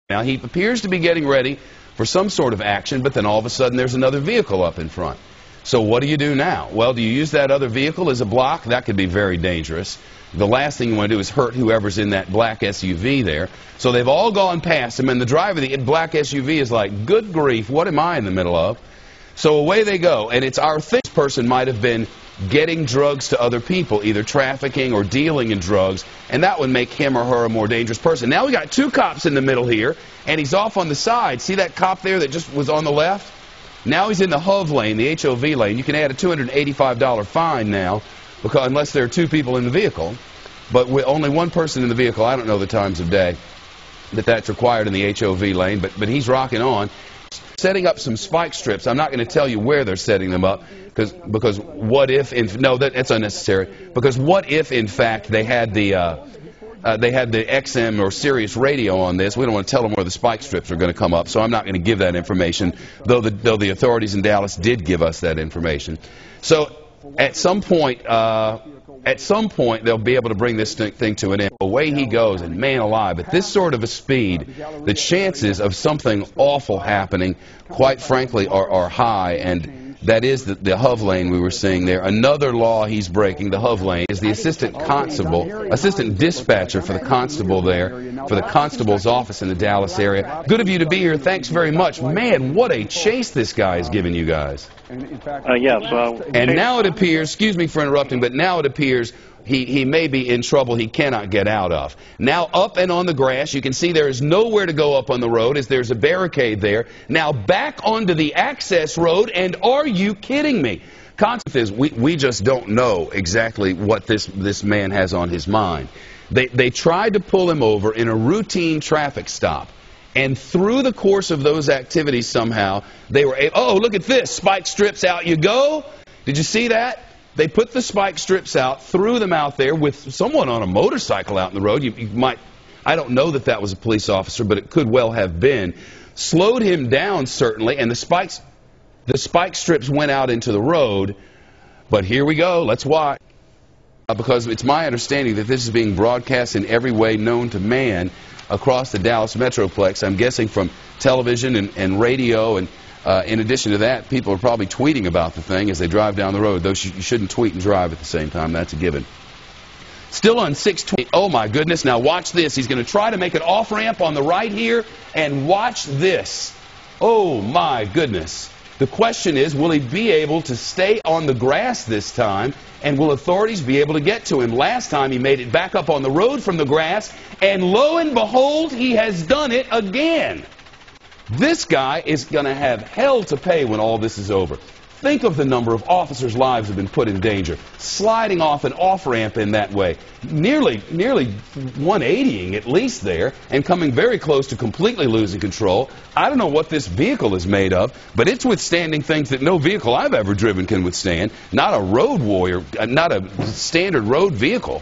Now, he appears to be getting ready for some sort of action, but then all of a sudden there's another vehicle up in front. So what do you do now? Well, do you use that other vehicle as a block? That could be very dangerous. The last thing you want to do is hurt whoever's in that black SUV there. So they've all gone past him, and the driver of the black SUV is like, good grief, what am I in the middle of? So away they go, and it's our thing. This person might have been getting drugs to other people, either trafficking or dealing in drugs, and that would make him or her a more dangerous person. Now we got two cops in the middle here, and he's off on the side. See that cop there that just was on the left? Now he's in the HOV lane, the HOV lane. You can add a $285 fine now, because unless there are two people in the vehicle. But with only one person in the vehicle, I don't know the times of day that's required in the HOV lane, but he's rocking on. Setting up some spike strips. I'm not going to tell you where they're setting them up, because what if, no, that's unnecessary, because what if, in fact, they had the XM or Sirius radio on this. We don't want to tell them where the spike strips are going to come up, so I'm not going to give that information, though the authorities in Dallas did give us that information. So at some point they'll be able to bring this thing to an end. Away he goes, and man alive, at this sort of a speed, the chances of something awful happening, quite frankly, are high, and that is the HOV lane we were seeing there. Another law he's breaking, the HOV lane, is the assistant dispatcher for the constable there, for the constable's office in the Dallas area. Good of you to be here. Thanks very much. Man, what a chase this guy is giving you guys. And now it appears, excuse me for interrupting, but now it appears he may be in trouble he cannot get out of. Now up and on the grass, you can see there is nowhere to go up on the road as there's a barricade there. Now back onto the access road, and are you kidding me? Concept is we just don't know exactly what this man has on his mind. They tried to pull him over in a routine traffic stop. And through the course of those activities somehow, they were able, oh, look at this, spike strips out you go. Did you see that? They put the spike strips out, threw them out there with someone on a motorcycle out in the road. You might, I don't know that was a police officer, but it could well have been. Slowed him down, certainly, and the spike strips went out into the road. But here we go. Let's watch. Because it's my understanding that this is being broadcast in every way known to man across the Dallas Metroplex. I'm guessing from television and radio, and in addition to that, people are probably tweeting about the thing as they drive down the road, though you shouldn't tweet and drive at the same time. That's a given. Still on 620. Oh, my goodness. Now watch this. He's going to try to make an off-ramp on the right here, and watch this. Oh, my goodness. The question is, will he be able to stay on the grass this time, and will authorities be able to get to him? Last time he made it back up on the road from the grass, and lo and behold, he has done it again. This guy is going to have hell to pay when all this is over. Think of the number of officers' lives have been put in danger, sliding off an off-ramp in that way, nearly 180ing at least there, and coming very close to completely losing control. I don't know what this vehicle is made of, but it's withstanding things that no vehicle I've ever driven can withstand. Not a road warrior, not a standard road vehicle.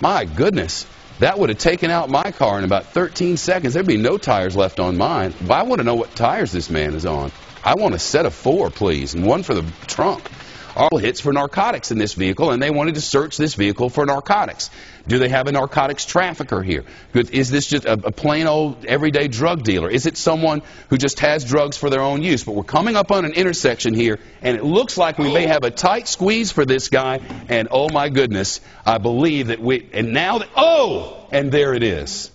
My goodness. That would have taken out my car in about 13 seconds. There'd be no tires left on mine. Well, I want to know what tires this man is on. I want a set of 4, please, and one for the trunk. All hits for narcotics in this vehicle, and they wanted to search this vehicle for narcotics. Do they have a narcotics trafficker here? Is this just a plain old everyday drug dealer? Is it someone who just has drugs for their own use? But we're coming up on an intersection here, and it looks like we may have a tight squeeze for this guy, and oh my goodness, I believe that and now, oh, and there it is.